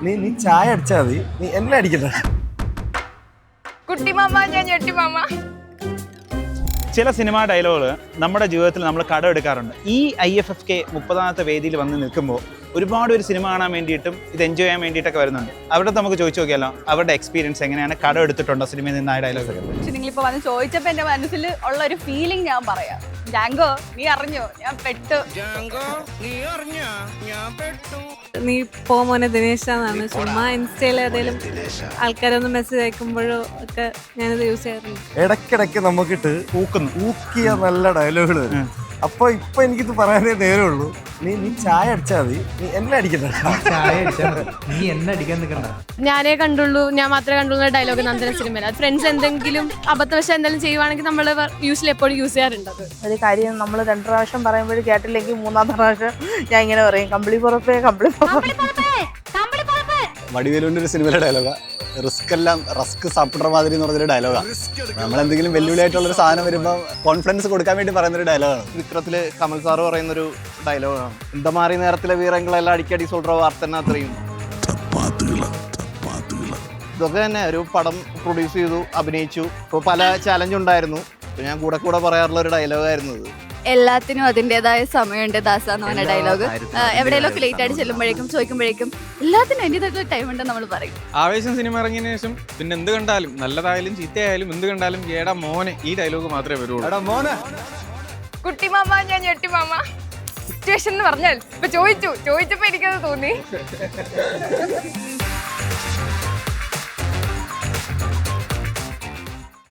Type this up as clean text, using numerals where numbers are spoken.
നീ ചായ അടിച്ചാ മതി, നീ എന്നെ അടിക്കണ്ട. കുട്ടി മാമ ഞാൻ ഞെട്ടി മാമ. ചില സിനിമാ ഡയലോഗുകൾ നമ്മുടെ ജീവിതത്തിൽ നമ്മൾ കടമെടുക്കാറുണ്ട്. ഈ IFFK 30ാമത്തെ വേദിയിൽ വന്ന് നിൽക്കുമ്പോൾ ഒരുപാട് ഒരു സിനിമ കാണാൻ വേണ്ടിയിട്ടും ഇത് എൻജോയ് ചെയ്യാൻ വേണ്ടിയിട്ടൊക്കെ വരുന്നുണ്ട്. അവിടെ നമുക്ക് ചോദിച്ചു നോക്കിയാലോ അവരുടെ എക്സ്പീരിയൻസ് എങ്ങനെയാണ്, കടം എടുത്തിട്ടുണ്ടോ സിനിമയിൽ നിന്ന് ആ ഡയലോഗ്? പക്ഷെ നിങ്ങളിപ്പോൾ വന്ന് ചോദിച്ചപ്പോൾ എൻ്റെ മനസ്സിൽ ഉള്ള ഒരു ഫീലിംഗ് ഞാൻ പറയാം. ജാങ്കോ നീ അറിഞ്ഞോ ഞാൻ പെട്ടു. നീ പോ മോനെ ദിനേശാന്നാണ്. ചുമ്മാ ഇൻസ്റ്റയിൽ ഏതെങ്കിലും ആൾക്കാരൊന്ന് മെസ്സേജ് അയക്കുമ്പോഴോ ഒക്കെ ഞാനിത് യൂസ് ചെയ്യാറുണ്ട്. ഇടയ്ക്കിടയ്ക്ക് നമുക്കിട്ട് ഊക്കിയ നല്ല ഡയലോഗുകൾ വരും. അപ്പൊ എനിക്കിത് പറയാനേ നേരമുള്ളൂ. നീ ചായ അടിച്ചാ മതി, നീ എന്നെ അടിക്കണ്ട. ചായ അടിച്ചാ മതി, നീ എന്നെ അടിക്കാൻ നിൽക്കണ്ട. ഞാനേ കണ്ടുള്ളൂ, ഞാൻ മാത്രമേ കണ്ടുള്ള ഡയലോഗ് നന്ദന സിനിമയിൽ. അത് ഫ്രണ്ട്സ് എന്തെങ്കിലും അബദ്ധവശം എന്തെങ്കിലും ചെയ്യുവാണെങ്കിൽ നമ്മൾ യൂഷ്വലി എപ്പോഴും യൂസ് ചെയ്യാറുണ്ട്. ഒരു കാര്യം നമ്മൾ 2 പ്രാവശ്യം പറയുമ്പോഴും കേട്ടില്ലെങ്കിൽ 3ാമത്തെ പ്രാവശ്യം ഞാൻ ഇങ്ങനെ പറയും, കമ്പിളി പുറപ്പേ കമ്പിളി പുറപ്പേ. വടിവേലുവിൻ്റെ ഒരു സിനിമയിലെ ഡയലോഗാ, റസ്ക് സാപ്പിട്ര മാതിരി എന്ന് പറഞ്ഞൊരു ഡയലോഗാണ്. നമ്മളെന്തെങ്കിലും വെല്ലുവിളിയായിട്ടുള്ളൊരു സാധനം വരുമ്പോൾ കോൺഫിഡൻസ് കൊടുക്കാൻ വേണ്ടി പറയുന്നൊരു ഡയലോഗാണ്. വിക്രത്തില് കമൽ സാറ് പറയുന്നൊരു ഡയലോഗാണ്, എന്താ മാറി നേരത്തിലെ വീരങ്ങളെല്ലാം അടിക്കടി സോൾഡർ വാർത്തന്നെ അത്രയും. ഇതൊക്കെ തന്നെ ഒരു പടം പ്രൊഡ്യൂസ് ചെയ്തു, അഭിനയിച്ചു. ഇപ്പോൾ പല ചാലഞ്ച് ഉണ്ടായിരുന്നു. ഞാൻ കൂടെ പറയാറുള്ള ഒരു ഡയലോഗായിരുന്നു ഇത്. എല്ലാത്തിനും അതിൻ്റെതായ സമയമുണ്ട് ദാസ എന്ന് പറഞ്ഞ ഡയലോഗ്. എവിടെയെങ്കിലും ലേറ്റ് ആയിട്ട് ചെല്ലുമ്പോഴേക്കും ചോദിക്കുമ്പോഴേക്കും എല്ലാത്തിനും അതിൻ്റെതായിട്ടുള്ള ടൈം ഉണ്ടെന്ന് നമ്മൾ പറയും. ആവേശം സിനിമ ഇറങ്ങിയതിനു ശേഷം പിന്നെ എന്ത് കണ്ടാലും, നല്ലതായാലും ചീത്തയായാലും എന്ത് കണ്ടാലും ഏടാ മോനെ ഈ ഡയലോഗ് മാത്രമേ വരുള്ളൂ. എടാ മോനെ കുട്ടി മാമ ഞാൻ ഞെട്ടി മാമ. സിറ്റുവേഷൻ എന്ന് പറഞ്ഞാൽ ഇപ്പൊ ചോദിച്ചപ്പോ എനിക്കത് തോന്നി.